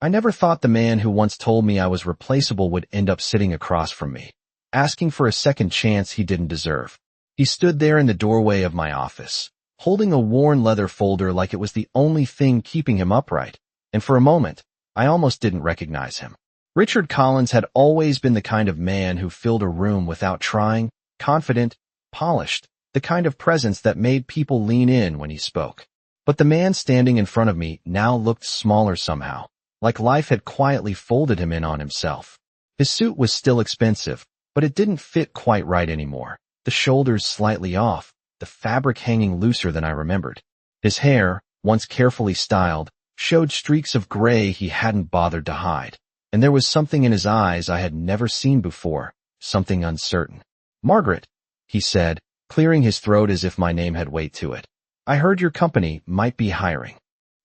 I never thought the man who once told me I was replaceable would end up sitting across from me, asking for a second chance he didn't deserve. He stood there in the doorway of my office, holding a worn leather folder like it was the only thing keeping him upright, and for a moment, I almost didn't recognize him. Richard Collins had always been the kind of man who filled a room without trying, confident, polished, the kind of presence that made people lean in when he spoke. But the man standing in front of me now looked smaller somehow, like life had quietly folded him in on himself. His suit was still expensive, but it didn't fit quite right anymore, the shoulders slightly off, the fabric hanging looser than I remembered. His hair, once carefully styled, showed streaks of gray he hadn't bothered to hide, and there was something in his eyes I had never seen before, something uncertain. "Margaret," he said, clearing his throat as if my name had weight to it. "I heard your company might be hiring."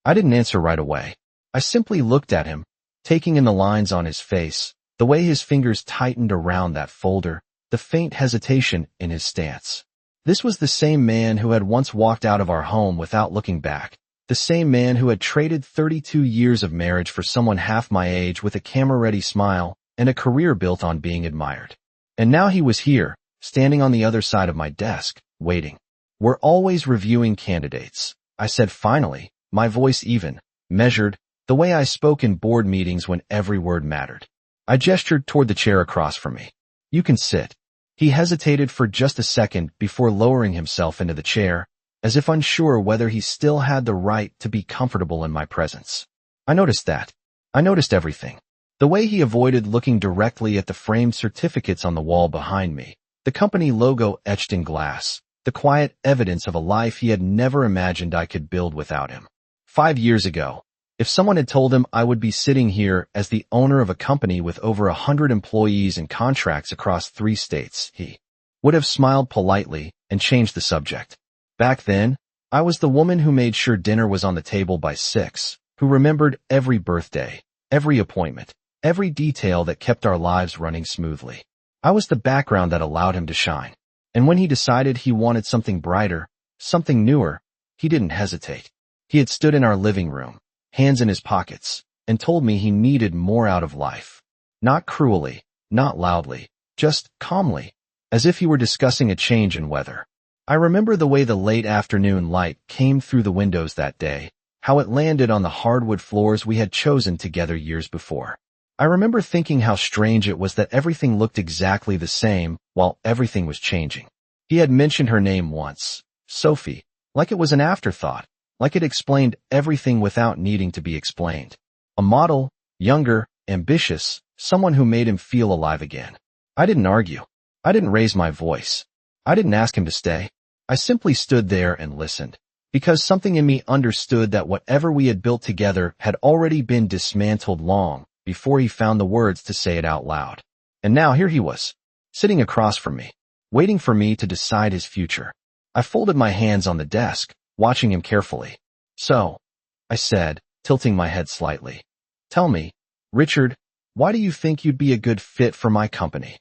I didn't answer right away. I simply looked at him, taking in the lines on his face, the way his fingers tightened around that folder, the faint hesitation in his stance. This was the same man who had once walked out of our home without looking back, the same man who had traded 32 years of marriage for someone half my age with a camera-ready smile and a career built on being admired. And now he was here, standing on the other side of my desk, waiting. "We're always reviewing candidates," I said finally, my voice even, measured, the way I spoke in board meetings when every word mattered. I gestured toward the chair across from me. "You can sit." He hesitated for just a second before lowering himself into the chair, as if unsure whether he still had the right to be comfortable in my presence. I noticed that. I noticed everything. The way he avoided looking directly at the framed certificates on the wall behind me, the company logo etched in glass, the quiet evidence of a life he had never imagined I could build without him. 5 years ago, if someone had told him I would be sitting here as the owner of a company with over 100 employees and contracts across 3 states, he would have smiled politely and changed the subject. Back then, I was the woman who made sure dinner was on the table by 6, who remembered every birthday, every appointment, every detail that kept our lives running smoothly. I was the background that allowed him to shine. And when he decided he wanted something brighter, something newer, he didn't hesitate. He had stood in our living room, hands in his pockets, and told me he needed more out of life. Not cruelly, not loudly, just calmly, as if he were discussing a change in weather. I remember the way the late afternoon light came through the windows that day, how it landed on the hardwood floors we had chosen together years before. I remember thinking how strange it was that everything looked exactly the same while everything was changing. He had mentioned her name once, Sophie, like it was an afterthought, like it explained everything without needing to be explained. A model, younger, ambitious, someone who made him feel alive again. I didn't argue. I didn't raise my voice. I didn't ask him to stay. I simply stood there and listened, because something in me understood that whatever we had built together had already been dismantled long before he found the words to say it out loud. And now here he was, sitting across from me, waiting for me to decide his future. I folded my hands on the desk, watching him carefully. "So," I said, tilting my head slightly, "tell me, Richard, why do you think you'd be a good fit for my company?"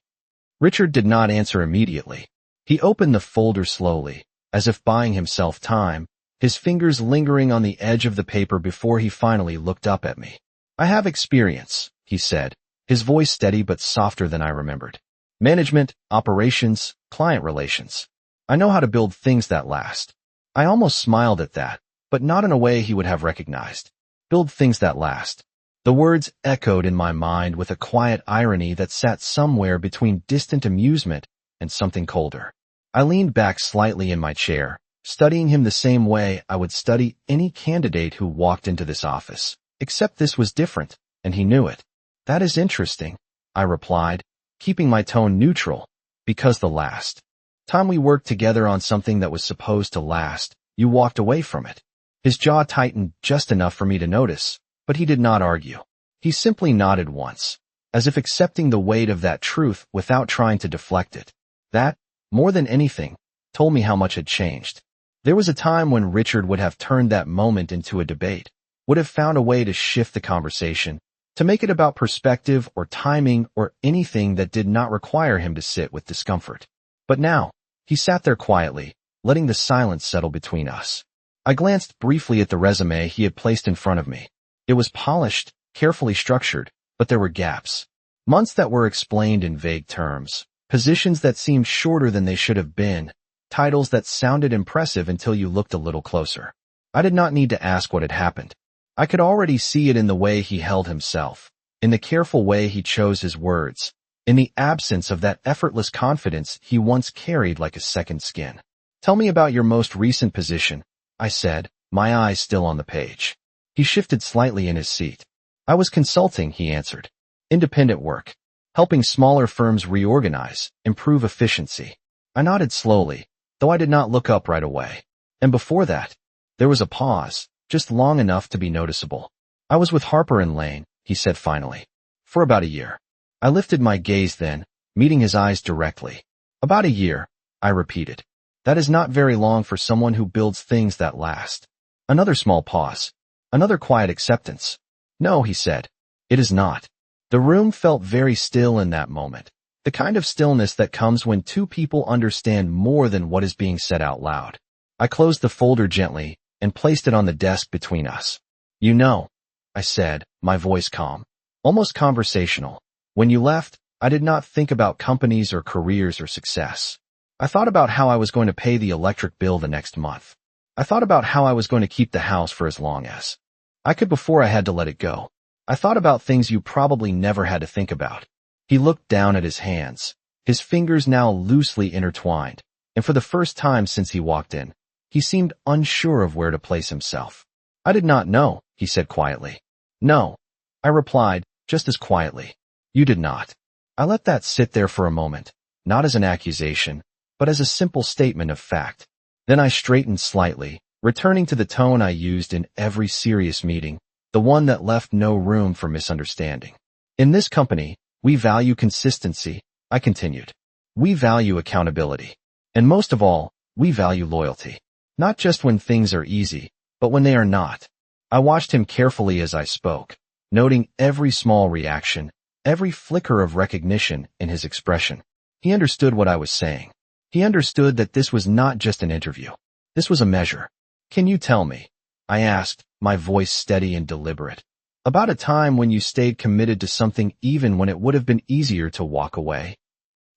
Richard did not answer immediately. He opened the folder slowly, as if buying himself time, his fingers lingering on the edge of the paper before he finally looked up at me. "I have experience," he said, his voice steady but softer than I remembered. "Management, operations, client relations. I know how to build things that last." I almost smiled at that, but not in a way he would have recognized. Build things that last. The words echoed in my mind with a quiet irony that sat somewhere between distant amusement and something colder. I leaned back slightly in my chair, studying him the same way I would study any candidate who walked into this office, except this was different, and he knew it. "That is interesting," I replied, keeping my tone neutral, "because the last time we worked together on something that was supposed to last, you walked away from it." His jaw tightened just enough for me to notice, but he did not argue. He simply nodded once, as if accepting the weight of that truth without trying to deflect it. That, more than anything, told me how much had changed. There was a time when Richard would have turned that moment into a debate, would have found a way to shift the conversation, to make it about perspective or timing or anything that did not require him to sit with discomfort. But now, he sat there quietly, letting the silence settle between us. I glanced briefly at the resume he had placed in front of me. It was polished, carefully structured, but there were gaps. Months that were explained in vague terms, positions that seemed shorter than they should have been, titles that sounded impressive until you looked a little closer. I did not need to ask what had happened. I could already see it in the way he held himself, in the careful way he chose his words, in the absence of that effortless confidence he once carried like a second skin. "Tell me about your most recent position," I said, my eyes still on the page. He shifted slightly in his seat. "I was consulting," he answered. "Independent work, helping smaller firms reorganize, improve efficiency." I nodded slowly, though I did not look up right away. "And before that?" There was a pause, just long enough to be noticeable. "I was with Harper and Lane," he said finally. "For about a year." I lifted my gaze then, meeting his eyes directly. "About a year," I repeated. "That is not very long for someone who builds things that last." Another small pause. Another quiet acceptance. "No," he said. "It is not." The room felt very still in that moment. The kind of stillness that comes when two people understand more than what is being said out loud. I closed the folder gently and placed it on the desk between us. "You know," I said, my voice calm, almost conversational. "When you left, I did not think about companies or careers or success. I thought about how I was going to pay the electric bill the next month. I thought about how I was going to keep the house for as long as I could before I had to let it go. I thought about things you probably never had to think about." He looked down at his hands, his fingers now loosely intertwined, and for the first time since he walked in, he seemed unsure of where to place himself. "I did not know," he said quietly. "No," I replied, just as quietly. "You did not." I let that sit there for a moment, not as an accusation, but as a simple statement of fact. Then I straightened slightly, returning to the tone I used in every serious meeting, the one that left no room for misunderstanding. "In this company, we value consistency," I continued. "We value accountability. And most of all, we value loyalty. Not just when things are easy, but when they are not." I watched him carefully as I spoke, noting every small reaction, every flicker of recognition in his expression. He understood what I was saying. He understood that this was not just an interview. This was a measure. "Can you tell me," I asked, my voice steady and deliberate, "about a time when you stayed committed to something even when it would have been easier to walk away?"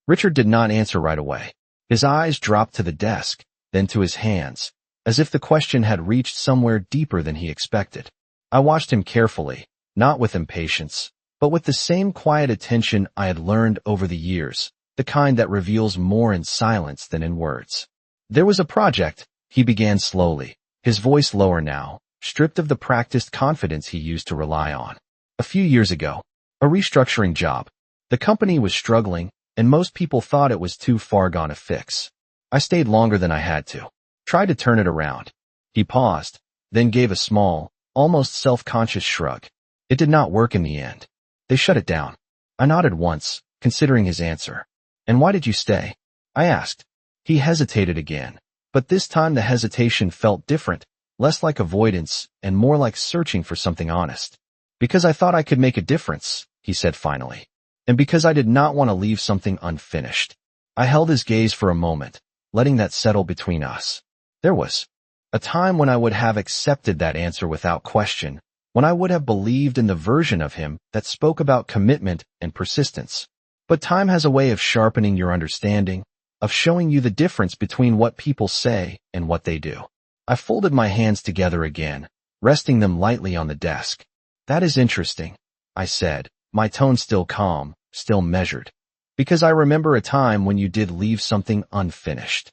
Richard did not answer right away. His eyes dropped to the desk, then to his hands, as if the question had reached somewhere deeper than he expected. I watched him carefully, not with impatience, but with the same quiet attention I had learned over the years, the kind that reveals more in silence than in words. "There was a project," he began slowly, his voice lower now, stripped of the practiced confidence he used to rely on. "A few years ago, a restructuring job. The company was struggling, and most people thought it was too far gone a fix. I stayed longer than I had to. Tried to turn it around." He paused, then gave a small, almost self-conscious shrug. "It did not work in the end. They shut it down." I nodded once, considering his answer. "And why did you stay?" I asked. He hesitated again, but this time the hesitation felt different, less like avoidance and more like searching for something honest. "Because I thought I could make a difference," he said finally. "And because I did not want to leave something unfinished." I held his gaze for a moment, letting that settle between us. There was a time when I would have accepted that answer without question, when I would have believed in the version of him that spoke about commitment and persistence. But time has a way of sharpening your understanding, of showing you the difference between what people say and what they do. I folded my hands together again, resting them lightly on the desk. "That is interesting," I said, my tone still calm, still measured. "Because I remember a time when you did leave something unfinished."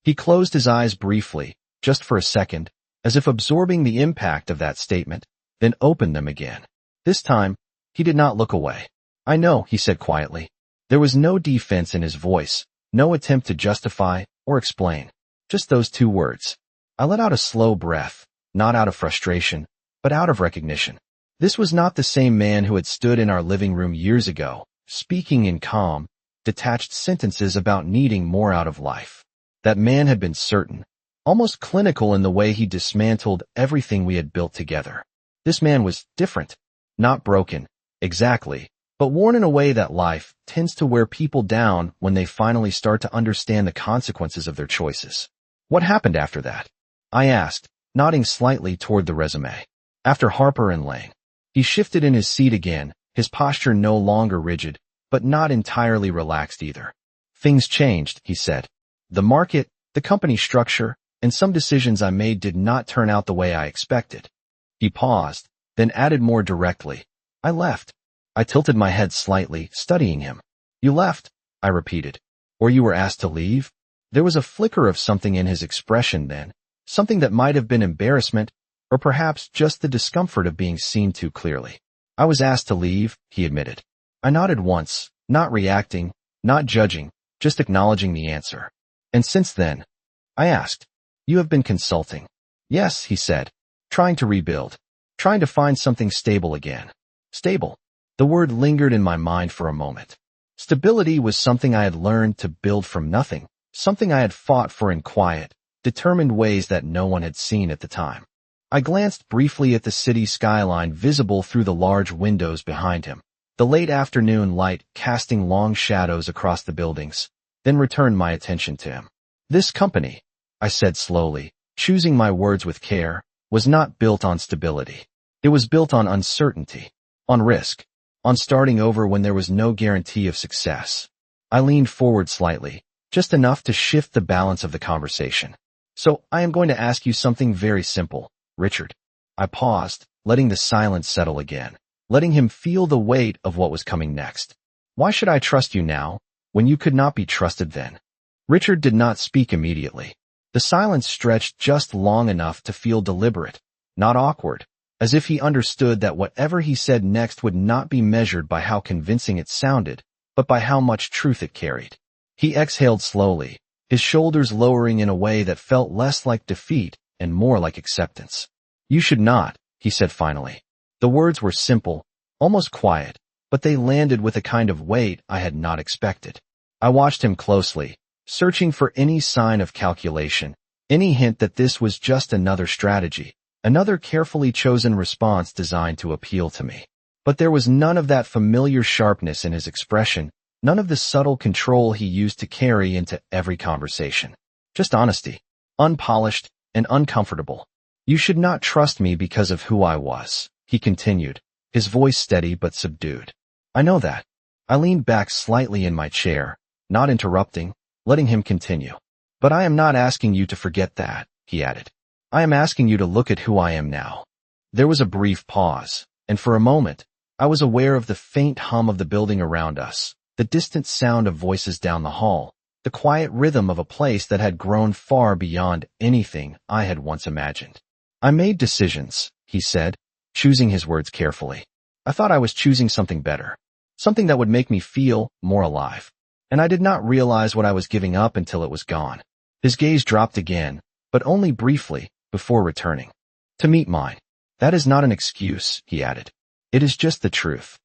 He closed his eyes briefly, just for a second, as if absorbing the impact of that statement, then opened them again. This time, he did not look away. "I know," he said quietly. There was no defense in his voice, no attempt to justify or explain. Just those two words. I let out a slow breath, not out of frustration, but out of recognition. This was not the same man who had stood in our living room years ago, speaking in calm, detached sentences about needing more out of life. That man had been certain, almost clinical in the way he dismantled everything we had built together. This man was different, not broken, exactly, but worn in a way that life tends to wear people down when they finally start to understand the consequences of their choices. "What happened after that?" I asked, nodding slightly toward the resume. "After Harper and Lane." He shifted in his seat again, his posture no longer rigid, but not entirely relaxed either. Things changed, he said. The market, the company structure, and some decisions I made did not turn out the way I expected. He paused, then added more directly. I left. I tilted my head slightly, studying him. You left, I repeated. Or you were asked to leave? There was a flicker of something in his expression then, something that might have been embarrassment, or perhaps just the discomfort of being seen too clearly. I was asked to leave, he admitted. I nodded once, not reacting, not judging, just acknowledging the answer. And since then, I asked, you have been consulting. Yes, he said, trying to rebuild, trying to find something stable again. Stable. The word lingered in my mind for a moment. Stability was something I had learned to build from nothing, something I had fought for in quiet, determined ways that no one had seen at the time. I glanced briefly at the city skyline visible through the large windows behind him, the late afternoon light casting long shadows across the buildings, then returned my attention to him. This company, I said slowly, choosing my words with care, was not built on stability. It was built on uncertainty, on risk, on starting over when there was no guarantee of success. I leaned forward slightly, just enough to shift the balance of the conversation. So I am going to ask you something very simple, Richard. I paused, letting the silence settle again, letting him feel the weight of what was coming next. Why should I trust you now, when you could not be trusted then? Richard did not speak immediately. The silence stretched just long enough to feel deliberate, not awkward, as if he understood that whatever he said next would not be measured by how convincing it sounded, but by how much truth it carried. He exhaled slowly, his shoulders lowering in a way that felt less like defeat and more like acceptance. You should not, he said finally. The words were simple, almost quiet, but they landed with a kind of weight I had not expected. I watched him closely, searching for any sign of calculation, any hint that this was just another strategy, another carefully chosen response designed to appeal to me. But there was none of that familiar sharpness in his expression, none of the subtle control he used to carry into every conversation. Just honesty, unpolished and uncomfortable. You should not trust me because of who I was, he continued, his voice steady but subdued. I know that. I leaned back slightly in my chair, not interrupting, letting him continue. But I am not asking you to forget that, he added. I am asking you to look at who I am now. There was a brief pause, and for a moment, I was aware of the faint hum of the building around us, the distant sound of voices down the hall, the quiet rhythm of a place that had grown far beyond anything I had once imagined. I made decisions, he said, choosing his words carefully. I thought I was choosing something better, something that would make me feel more alive. And I did not realize what I was giving up until it was gone. His gaze dropped again, but only briefly, before returning. To meet mine. That is not an excuse, he added. It is just the truth.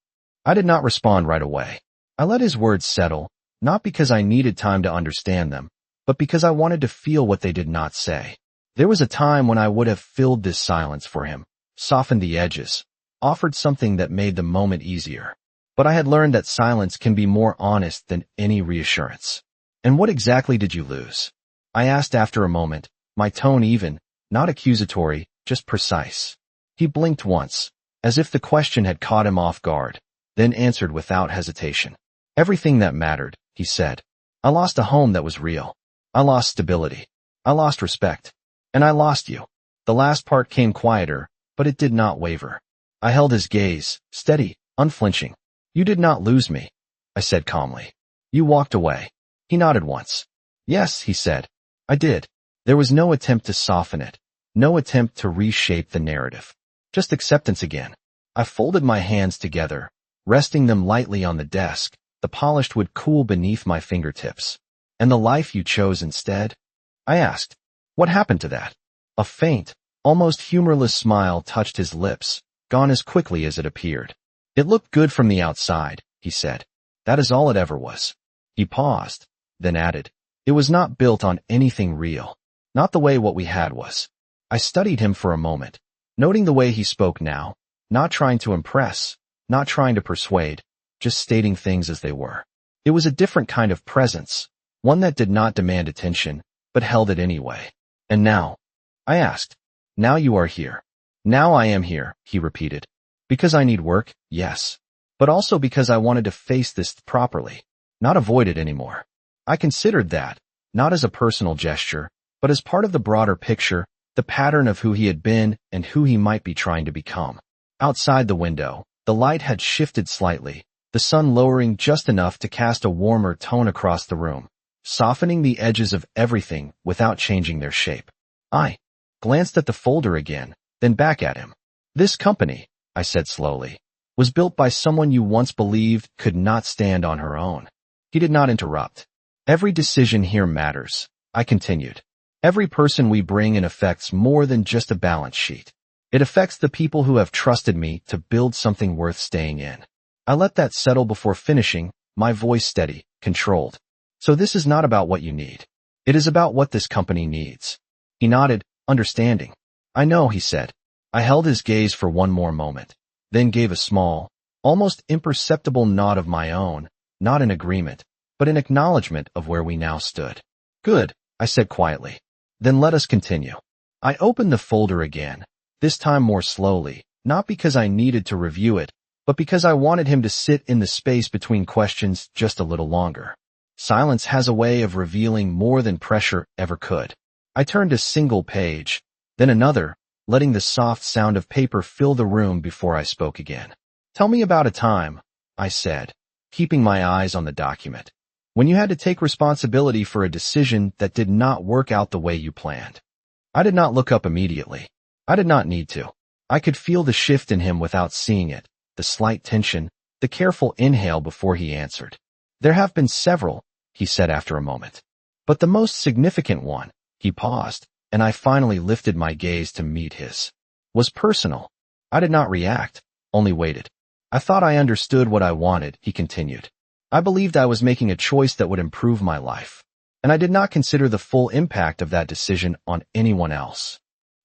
I did not respond right away. I let his words settle, not because I needed time to understand them, but because I wanted to feel what they did not say. There was a time when I would have filled this silence for him, softened the edges, offered something that made the moment easier. But I had learned that silence can be more honest than any reassurance. And what exactly did you lose? I asked after a moment, my tone even, not accusatory, just precise. He blinked once, as if the question had caught him off guard, then answered without hesitation. Everything that mattered, he said. I lost a home that was real. I lost stability. I lost respect. And I lost you. The last part came quieter, but it did not waver. I held his gaze, steady, unflinching. You did not lose me, I said calmly. You walked away. He nodded once. Yes, he said. I did. There was no attempt to soften it, no attempt to reshape the narrative. Just acceptance again. I folded my hands together, resting them lightly on the desk, the polished wood cool beneath my fingertips. And the life you chose instead? I asked. What happened to that? A faint, almost humorless smile touched his lips, gone as quickly as it appeared. It looked good from the outside, he said. That is all it ever was. He paused, then added, it was not built on anything real, not the way what we had was. I studied him for a moment, noting the way he spoke now, not trying to impress, not trying to persuade, just stating things as they were. It was a different kind of presence, one that did not demand attention, but held it anyway. And now? I asked. Now you are here. Now I am here, he repeated. Because I need work, yes. But also because I wanted to face this properly, not avoid it anymore. I considered that, not as a personal gesture, but as part of the broader picture, the pattern of who he had been and who he might be trying to become. Outside the window, the light had shifted slightly, the sun lowering just enough to cast a warmer tone across the room, softening the edges of everything without changing their shape. I glanced at the folder again, then back at him. This company, I said slowly, was built by someone you once believed could not stand on her own. He did not interrupt. Every decision here matters, I continued. Every person we bring in affects more than just a balance sheet. It affects the people who have trusted me to build something worth staying in. I let that settle before finishing, my voice steady, controlled. So this is not about what you need. It is about what this company needs. He nodded, understanding. I know, he said. I held his gaze for one more moment, then gave a small, almost imperceptible nod of my own, not in agreement, but in acknowledgement of where we now stood. Good, I said quietly. Then let us continue. I opened the folder again, this time more slowly, not because I needed to review it, but because I wanted him to sit in the space between questions just a little longer. Silence has a way of revealing more than pressure ever could. I turned a single page, then another, letting the soft sound of paper fill the room before I spoke again. Tell me about a time, I said, keeping my eyes on the document, when you had to take responsibility for a decision that did not work out the way you planned. I did not look up immediately. I did not need to. I could feel the shift in him without seeing it, the slight tension, the careful inhale before he answered. There have been several, he said after a moment. But the most significant one, he paused, and I finally lifted my gaze to meet his, was personal. I did not react, only waited. I thought I understood what I wanted, he continued. I believed I was making a choice that would improve my life, and I did not consider the full impact of that decision on anyone else.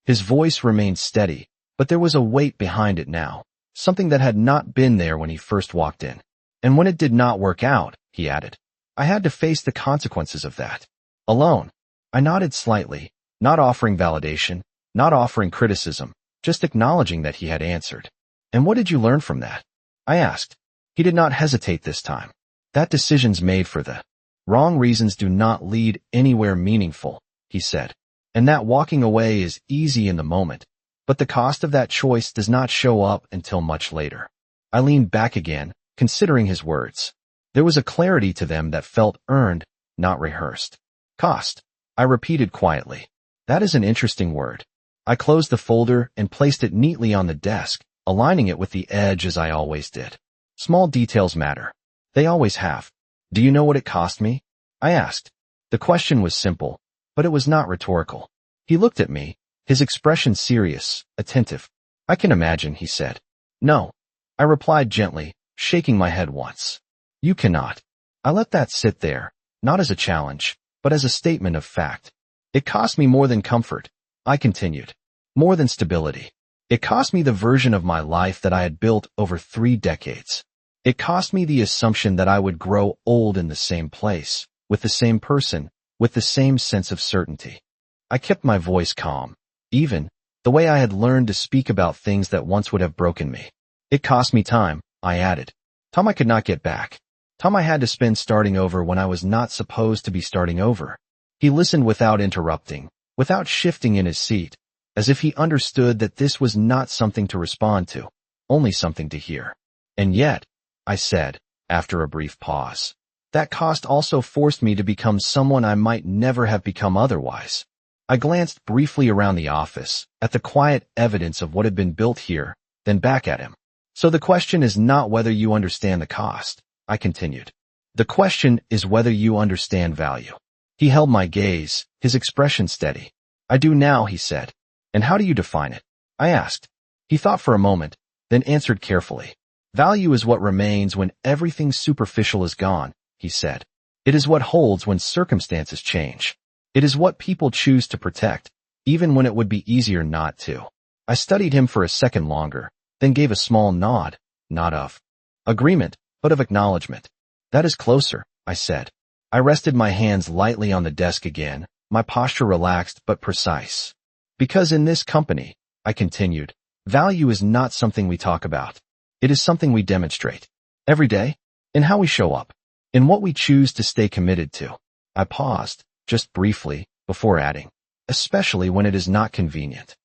His voice remained steady, but there was a weight behind it now, something that had not been there when he first walked in. And when it did not work out, he added, I had to face the consequences of that. Alone. I nodded slightly, not offering validation, not offering criticism, just acknowledging that he had answered. And what did you learn from that? I asked. He did not hesitate this time. That decisions made for the wrong reasons do not lead anywhere meaningful, he said. And that walking away is easy in the moment, but the cost of that choice does not show up until much later. I leaned back again, considering his words. There was a clarity to them that felt earned, not rehearsed. Cost, I repeated quietly. That is an interesting word. I closed the folder and placed it neatly on the desk, aligning it with the edge as I always did. Small details matter. They always have. Do you know what it cost me? I asked. The question was simple, but it was not rhetorical. He looked at me, his expression serious, attentive. I can imagine, he said. No. I replied gently, shaking my head once. You cannot. I let that sit there, not as a challenge, but as a statement of fact. It cost me more than comfort, I continued. More than stability. It cost me the version of my life that I had built over 3 decades. It cost me the assumption that I would grow old in the same place, with the same person, with the same sense of certainty. I kept my voice calm, even the way I had learned to speak about things that once would have broken me. It cost me time, I added. Time I could not get back. Time I had to spend starting over when I was not supposed to be starting over. He listened without interrupting, without shifting in his seat, as if he understood that this was not something to respond to, only something to hear. And yet, I said, after a brief pause, that cost also forced me to become someone I might never have become otherwise. I glanced briefly around the office, at the quiet evidence of what had been built here, then back at him. So the question is not whether you understand the cost, I continued. The question is whether you understand value. He held my gaze, his expression steady. I do now, he said. And how do you define it? I asked. He thought for a moment, then answered carefully. Value is what remains when everything superficial is gone, he said. It is what holds when circumstances change. It is what people choose to protect, even when it would be easier not to. I studied him for a second longer, then gave a small nod, not of agreement, but of acknowledgement. That is closer, I said. I rested my hands lightly on the desk again, my posture relaxed but precise. Because in this company, I continued, Value is not something we talk about. It is something we demonstrate. Every day, in how we show up, in what we choose to stay committed to. I paused, just briefly, before adding, especially when it is not convenient.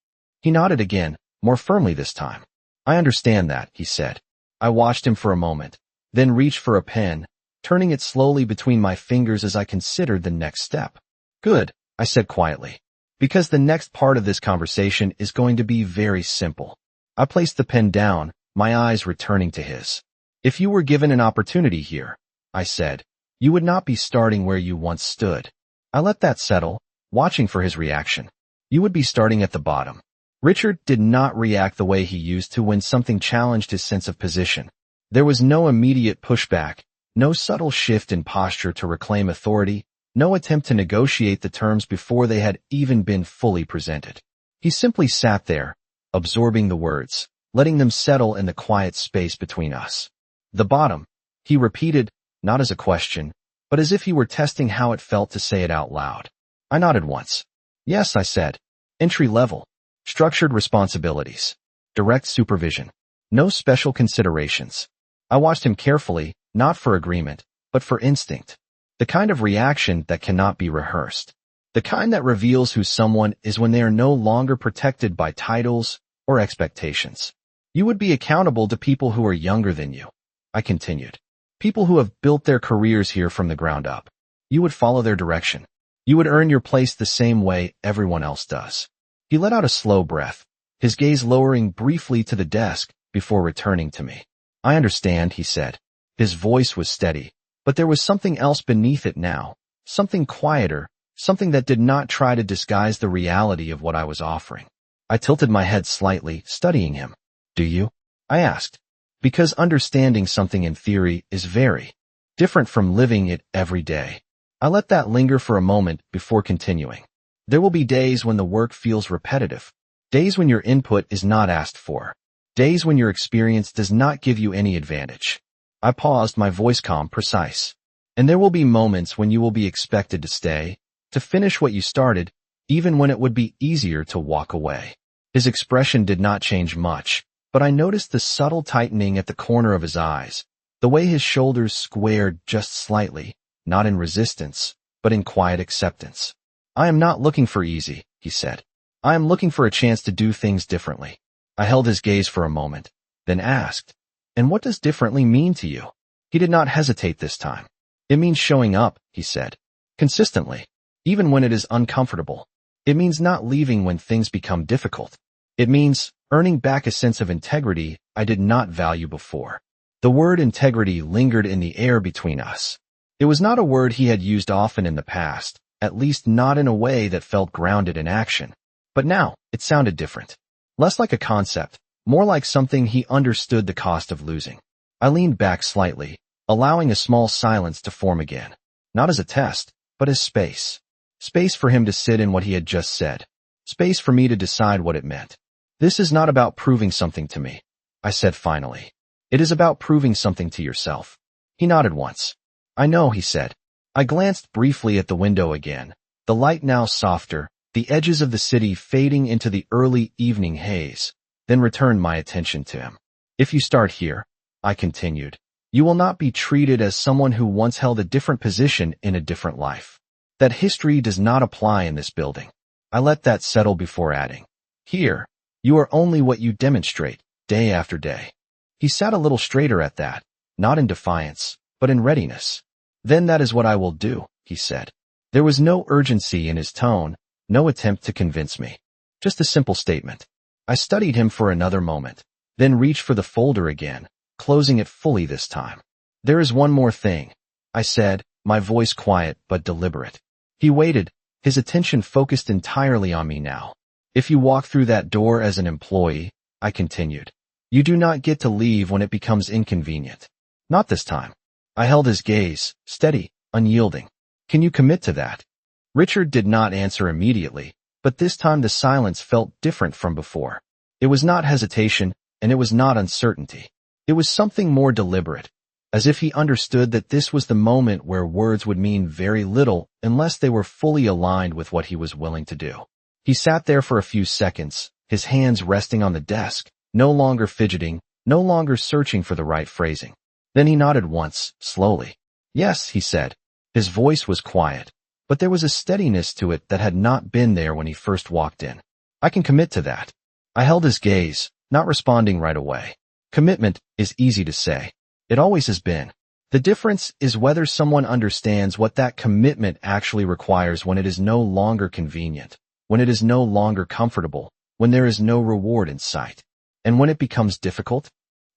He nodded again, more firmly this time. I understand that, he said. I watched him for a moment, then reached for a pen, turning it slowly between my fingers as I considered the next step. Good, I said quietly. Because the next part of this conversation is going to be very simple. I placed the pen down, my eyes returning to his. If you were given an opportunity here, I said, you would not be starting where you once stood. I let that settle, watching for his reaction. You would be starting at the bottom. Richard did not react the way he used to when something challenged his sense of position. There was no immediate pushback, no subtle shift in posture to reclaim authority, no attempt to negotiate the terms before they had even been fully presented. He simply sat there, absorbing the words, letting them settle in the quiet space between us. The bottom, he repeated, not as a question, but as if he were testing how it felt to say it out loud. I nodded once. Yes, I said. Entry level. Structured responsibilities. Direct supervision. No special considerations. I watched him carefully, not for agreement, but for instinct. The kind of reaction that cannot be rehearsed. The kind that reveals who someone is when they are no longer protected by titles or expectations. You would be accountable to people who are younger than you, I continued. People who have built their careers here from the ground up. You would follow their direction. You would earn your place the same way everyone else does. He let out a slow breath, his gaze lowering briefly to the desk before returning to me. I understand, he said. His voice was steady, but there was something else beneath it now, something quieter, something that did not try to disguise the reality of what I was offering. I tilted my head slightly, studying him. Do you? I asked. Because understanding something in theory is very different from living it every day. I let that linger for a moment before continuing. There will be days when the work feels repetitive, days when your input is not asked for, days when your experience does not give you any advantage. I paused, my voice calm, precise. And there will be moments when you will be expected to stay, to finish what you started, even when it would be easier to walk away. His expression did not change much, but I noticed the subtle tightening at the corner of his eyes, the way his shoulders squared just slightly, not in resistance, but in quiet acceptance. I am not looking for easy, he said. I am looking for a chance to do things differently. I held his gaze for a moment, then asked, and what does differently mean to you? He did not hesitate this time. It means showing up, he said. Consistently. Even when it is uncomfortable. It means not leaving when things become difficult. It means earning back a sense of integrity I did not value before. The word integrity lingered in the air between us. It was not a word he had used often in the past, at least not in a way that felt grounded in action. But now, it sounded different. Less like a concept, more like something he understood the cost of losing. I leaned back slightly, allowing a small silence to form again. Not as a test, but as space. Space for him to sit in what he had just said. Space for me to decide what it meant. This is not about proving something to me, I said finally. It is about proving something to yourself. He nodded once. I know, he said. I glanced briefly at the window again, the light now softer, the edges of the city fading into the early evening haze, then returned my attention to him. If you start here, I continued, you will not be treated as someone who once held a different position in a different life. That history does not apply in this building. I let that settle before adding. Here, you are only what you demonstrate, day after day. He sat a little straighter at that, not in defiance, but in readiness. Then that is what I will do, he said. There was no urgency in his tone, no attempt to convince me. Just a simple statement. I studied him for another moment, then reached for the folder again, closing it fully this time. There is one more thing, I said, my voice quiet but deliberate. He waited, his attention focused entirely on me now. If you walk through that door as an employee, I continued, you do not get to leave when it becomes inconvenient. Not this time. I held his gaze, steady, unyielding. Can you commit to that? Richard did not answer immediately, but this time the silence felt different from before. It was not hesitation, and it was not uncertainty. It was something more deliberate, as if he understood that this was the moment where words would mean very little unless they were fully aligned with what he was willing to do. He sat there for a few seconds, his hands resting on the desk, no longer fidgeting, no longer searching for the right phrasing. Then he nodded once, slowly. Yes, he said. His voice was quiet, but there was a steadiness to it that had not been there when he first walked in. I can commit to that. I held his gaze, not responding right away. Commitment is easy to say. It always has been. The difference is whether someone understands what that commitment actually requires when it is no longer convenient, when it is no longer comfortable, when there is no reward in sight. And when it becomes difficult?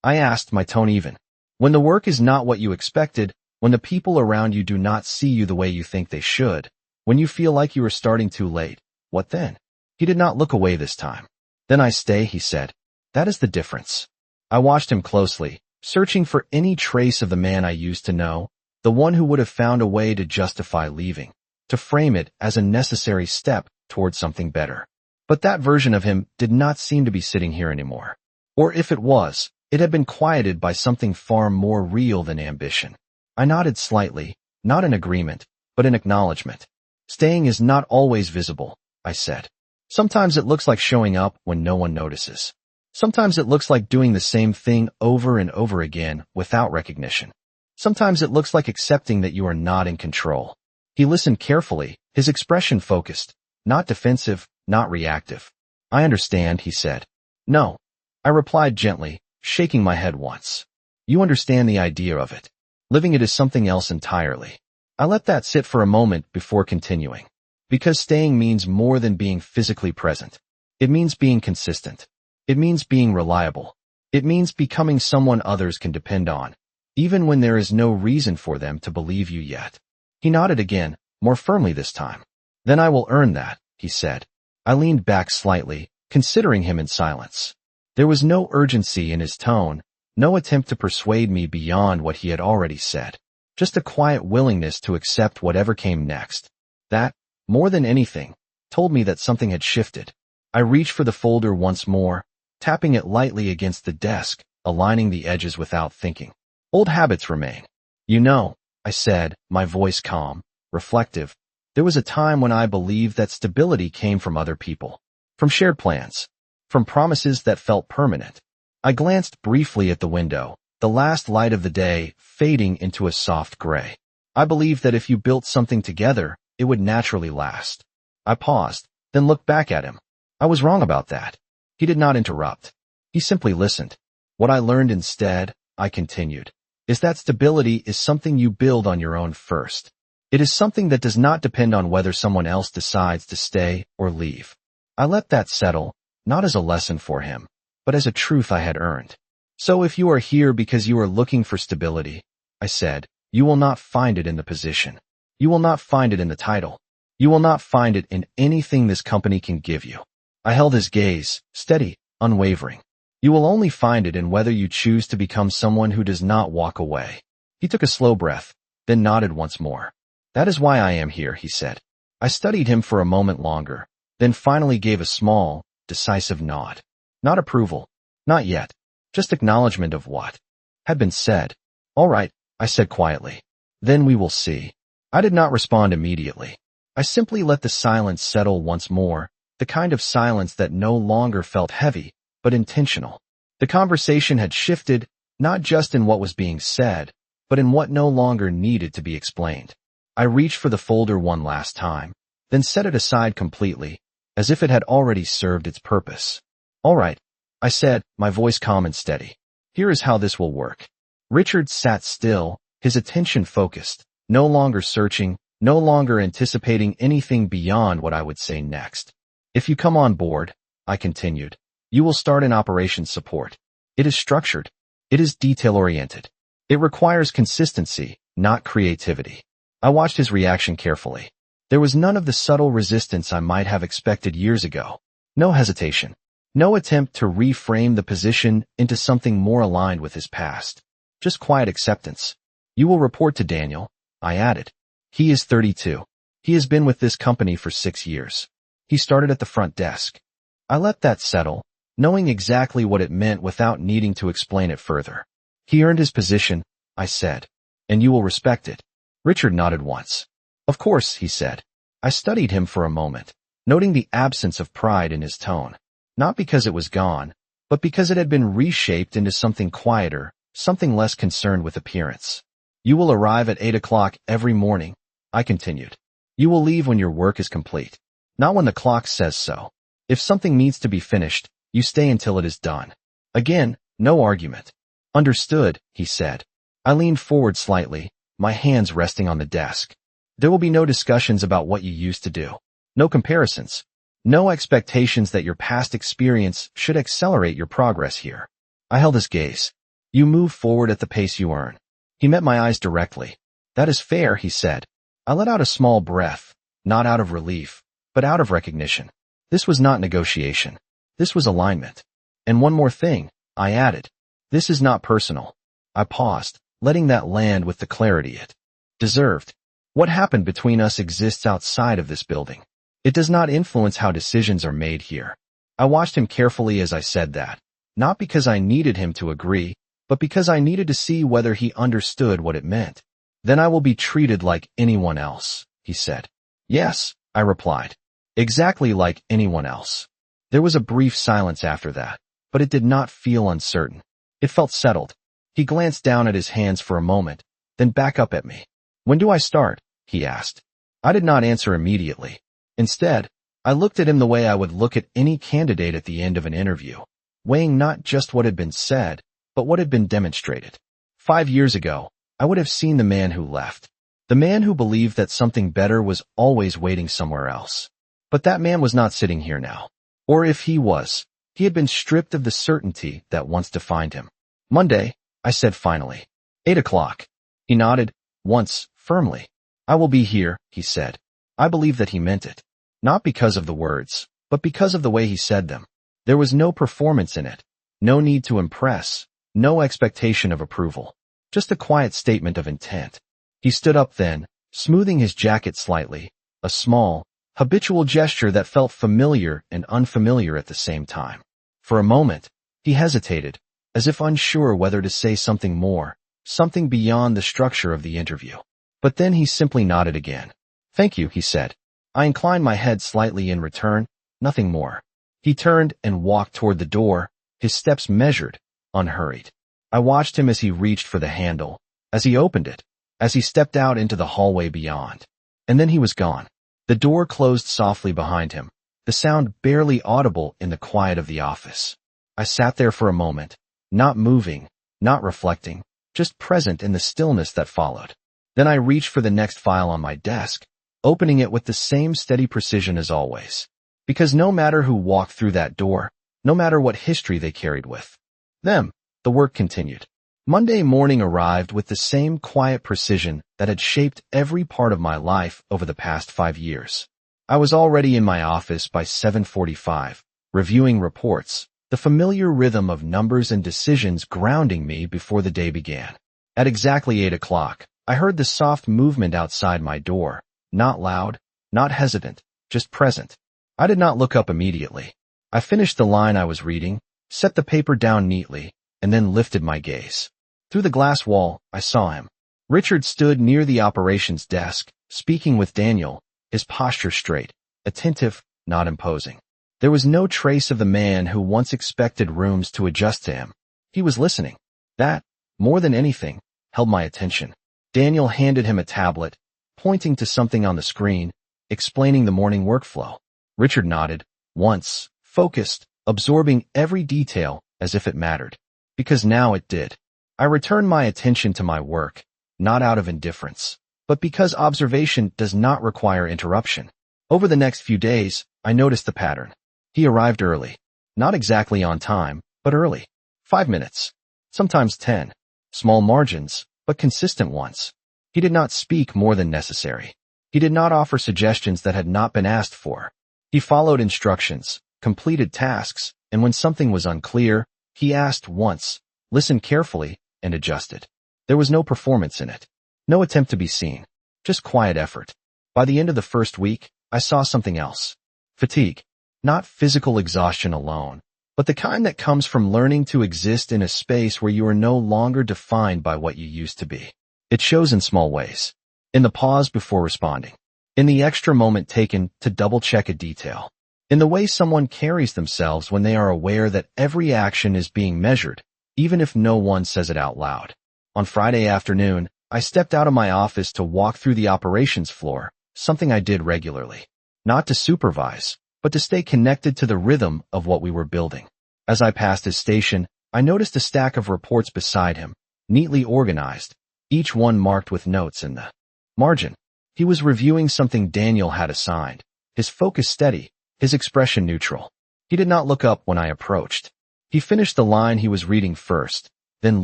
I asked, my tone even. When the work is not what you expected, when the people around you do not see you the way you think they should, when you feel like you are starting too late, what then? He did not look away this time. Then I stay, he said. That is the difference. I watched him closely, searching for any trace of the man I used to know, the one who would have found a way to justify leaving, to frame it as a necessary step toward something better. But that version of him did not seem to be sitting here anymore. Or if it was, it had been quieted by something far more real than ambition. I nodded slightly, not in agreement, but in acknowledgement. Staying is not always visible, I said. Sometimes it looks like showing up when no one notices. Sometimes it looks like doing the same thing over and over again without recognition. Sometimes it looks like accepting that you are not in control. He listened carefully, his expression focused, not defensive, not reactive. I understand, he said. No. I replied gently, shaking my head once. You understand the idea of it. Living it is something else entirely. I let that sit for a moment before continuing. Because staying means more than being physically present. It means being consistent. It means being reliable. It means becoming someone others can depend on, even when there is no reason for them to believe you yet. He nodded again, more firmly this time. Then I will earn that, he said. I leaned back slightly, considering him in silence. There was no urgency in his tone, no attempt to persuade me beyond what he had already said. Just a quiet willingness to accept whatever came next. That, more than anything, told me that something had shifted. I reached for the folder once more, tapping it lightly against the desk, aligning the edges without thinking. Old habits remain. You know, I said, my voice calm, reflective. There was a time when I believed that stability came from other people, from shared plans, from promises that felt permanent. I glanced briefly at the window, the last light of the day fading into a soft gray. I believed that if you built something together, it would naturally last. I paused, then looked back at him. I was wrong about that. He did not interrupt. He simply listened. What I learned instead, I continued, is that stability is something you build on your own first. It is something that does not depend on whether someone else decides to stay or leave. I let that settle, not as a lesson for him, but as a truth I had earned. So if you are here because you are looking for stability, I said, you will not find it in the position. You will not find it in the title. You will not find it in anything this company can give you. I held his gaze, steady, unwavering. You will only find it in whether you choose to become someone who does not walk away. He took a slow breath, then nodded once more. That is why I am here, he said. I studied him for a moment longer, then finally gave a small, decisive nod. Not approval. Not yet. Just acknowledgement of what had been said. All right, I said quietly. Then we will see. I did not respond immediately. I simply let the silence settle once more, the kind of silence that no longer felt heavy, but intentional. The conversation had shifted, not just in what was being said, but in what no longer needed to be explained. I reached for the folder one last time, then set it aside completely, as if it had already served its purpose. All right, I said, my voice calm and steady. Here is how this will work. Richard sat still, his attention focused, no longer searching, no longer anticipating anything beyond what I would say next. If you come on board, I continued, you will start in operations support. It is structured. It is detail-oriented. It requires consistency, not creativity. I watched his reaction carefully. There was none of the subtle resistance I might have expected years ago. No hesitation. No attempt to reframe the position into something more aligned with his past. Just quiet acceptance. You will report to Daniel, I added. He is 32. He has been with this company for 6 years. He started at the front desk. I let that settle, knowing exactly what it meant without needing to explain it further. He earned his position, I said, and you will respect it. Richard nodded once. Of course, he said. I studied him for a moment, noting the absence of pride in his tone. Not because it was gone, but because it had been reshaped into something quieter, something less concerned with appearance. You will arrive at 8 o'clock every morning, I continued. You will leave when your work is complete, not when the clock says so. If something needs to be finished, you stay until it is done. Again, no argument. Understood, he said. I leaned forward slightly, my hands resting on the desk. There will be no discussions about what you used to do. No comparisons. No expectations that your past experience should accelerate your progress here. I held his gaze. You move forward at the pace you earn. He met my eyes directly. That is fair, he said. I let out a small breath, not out of relief, but out of recognition. This was not negotiation. This was alignment. And one more thing, I added. This is not personal. I paused, letting that land with the clarity it deserved. What happened between us exists outside of this building. It does not influence how decisions are made here. I watched him carefully as I said that, not because I needed him to agree, but because I needed to see whether he understood what it meant. Then I will be treated like anyone else, he said. Yes, I replied. Exactly like anyone else. There was a brief silence after that, but it did not feel uncertain. It felt settled. He glanced down at his hands for a moment, then back up at me. When do I start? He asked. I did not answer immediately. Instead, I looked at him the way I would look at any candidate at the end of an interview, weighing not just what had been said, but what had been demonstrated. 5 years ago, I would have seen the man who left. The man who believed that something better was always waiting somewhere else. But that man was not sitting here now. Or if he was, he had been stripped of the certainty that once defined him. Monday, I said finally. 8 o'clock. He nodded, once, firmly. I will be here, he said. I believe that he meant it. Not because of the words, but because of the way he said them. There was no performance in it. No need to impress. No expectation of approval. Just a quiet statement of intent. He stood up then, smoothing his jacket slightly, a small, habitual gesture that felt familiar and unfamiliar at the same time. For a moment, he hesitated, as if unsure whether to say something more, something beyond the structure of the interview. But then he simply nodded again. Thank you, he said. I inclined my head slightly in return, nothing more. He turned and walked toward the door, his steps measured, unhurried. I watched him as he reached for the handle, as he opened it, as he stepped out into the hallway beyond. And then he was gone. The door closed softly behind him, the sound barely audible in the quiet of the office. I sat there for a moment, not moving, not reflecting, just present in the stillness that followed. Then I reached for the next file on my desk, opening it with the same steady precision as always. Because no matter who walked through that door, no matter what history they carried with them, the work continued. Monday morning arrived with the same quiet precision that had shaped every part of my life over the past 5 years. I was already in my office by 7:45, reviewing reports, the familiar rhythm of numbers and decisions grounding me before the day began. At exactly 8 o'clock, I heard the soft movement outside my door, not loud, not hesitant, just present. I did not look up immediately. I finished the line I was reading, set the paper down neatly, and then lifted my gaze. Through the glass wall, I saw him. Richard stood near the operations desk, speaking with Daniel, his posture straight, attentive, not imposing. There was no trace of the man who once expected rooms to adjust to him. He was listening. That, more than anything, held my attention. Daniel handed him a tablet, pointing to something on the screen, explaining the morning workflow. Richard nodded, once, focused, absorbing every detail as if it mattered. Because now it did. I returned my attention to my work, not out of indifference, but because observation does not require interruption. Over the next few days, I noticed the pattern. He arrived early. Not exactly on time, but early. 5 minutes. Sometimes 10. Small margins, but consistent ones. He did not speak more than necessary. He did not offer suggestions that had not been asked for. He followed instructions, completed tasks, and when something was unclear, he asked once, listened carefully, and adjusted. There was no performance in it. No attempt to be seen. Just quiet effort. By the end of the first week, I saw something else. Fatigue. Not physical exhaustion alone, but the kind that comes from learning to exist in a space where you are no longer defined by what you used to be. It shows in small ways. In the pause before responding. In the extra moment taken to double-check a detail. in the way someone carries themselves when they are aware that every action is being measured, even if no one says it out loud. On Friday afternoon, I stepped out of my office to walk through the operations floor, something I did regularly. Not to supervise, but to stay connected to the rhythm of what we were building. As I passed his station, I noticed a stack of reports beside him, neatly organized, each one marked with notes in the margin. He was reviewing something Daniel had assigned, his focus steady, his expression neutral. He did not look up when I approached. He finished the line he was reading first, then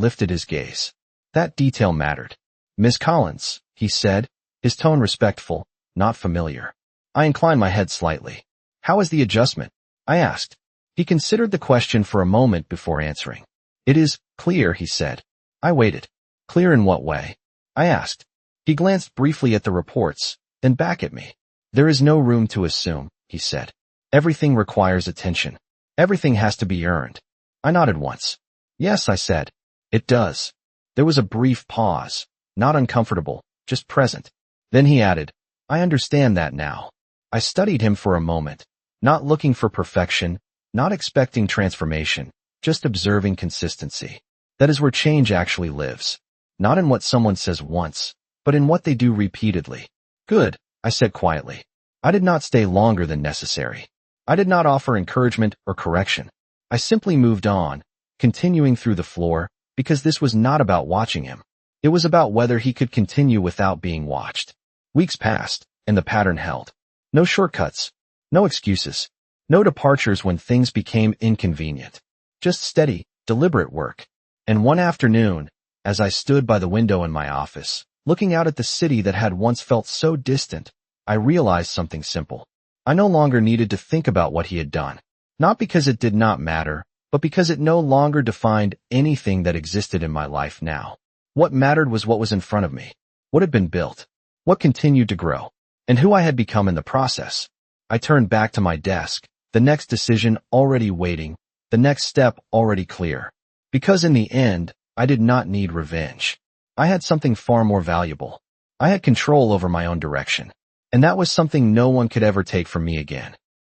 lifted his gaze. That detail mattered. "Miss Collins," he said, his tone respectful, not familiar. I inclined my head slightly. "How is the adjustment?" I asked. He considered the question for a moment before answering. "It is clear," he said. I waited. "Clear in what way?" I asked. He glanced briefly at the reports, then back at me. "There is no room to assume," he said. "Everything requires attention. Everything has to be earned." I nodded once. "Yes," I said. "It does." There was a brief pause, not uncomfortable, just present. Then he added, "I understand that now." I studied him for a moment, not looking for perfection, not expecting transformation, just observing consistency. That is where change actually lives. Not in what someone says once, but in what they do repeatedly. "Good," I said quietly. I did not stay longer than necessary. I did not offer encouragement or correction. I simply moved on, continuing through the floor, because this was not about watching him. It was about whether he could continue without being watched. Weeks passed, and the pattern held. No shortcuts, no excuses, no departures when things became inconvenient. Just steady, deliberate work. And one afternoon, as I stood by the window in my office, looking out at the city that had once felt so distant, I realized something simple. I no longer needed to think about what he had done. Not because it did not matter, but because it no longer defined anything that existed in my life now. What mattered was what was in front of me, what had been built, what continued to grow, and who I had become in the process. I turned back to my desk, the next decision already waiting, the next step already clear. Because in the end, I did not need revenge. I had something far more valuable. I had control over my own direction. And that was something no one could ever take from me again.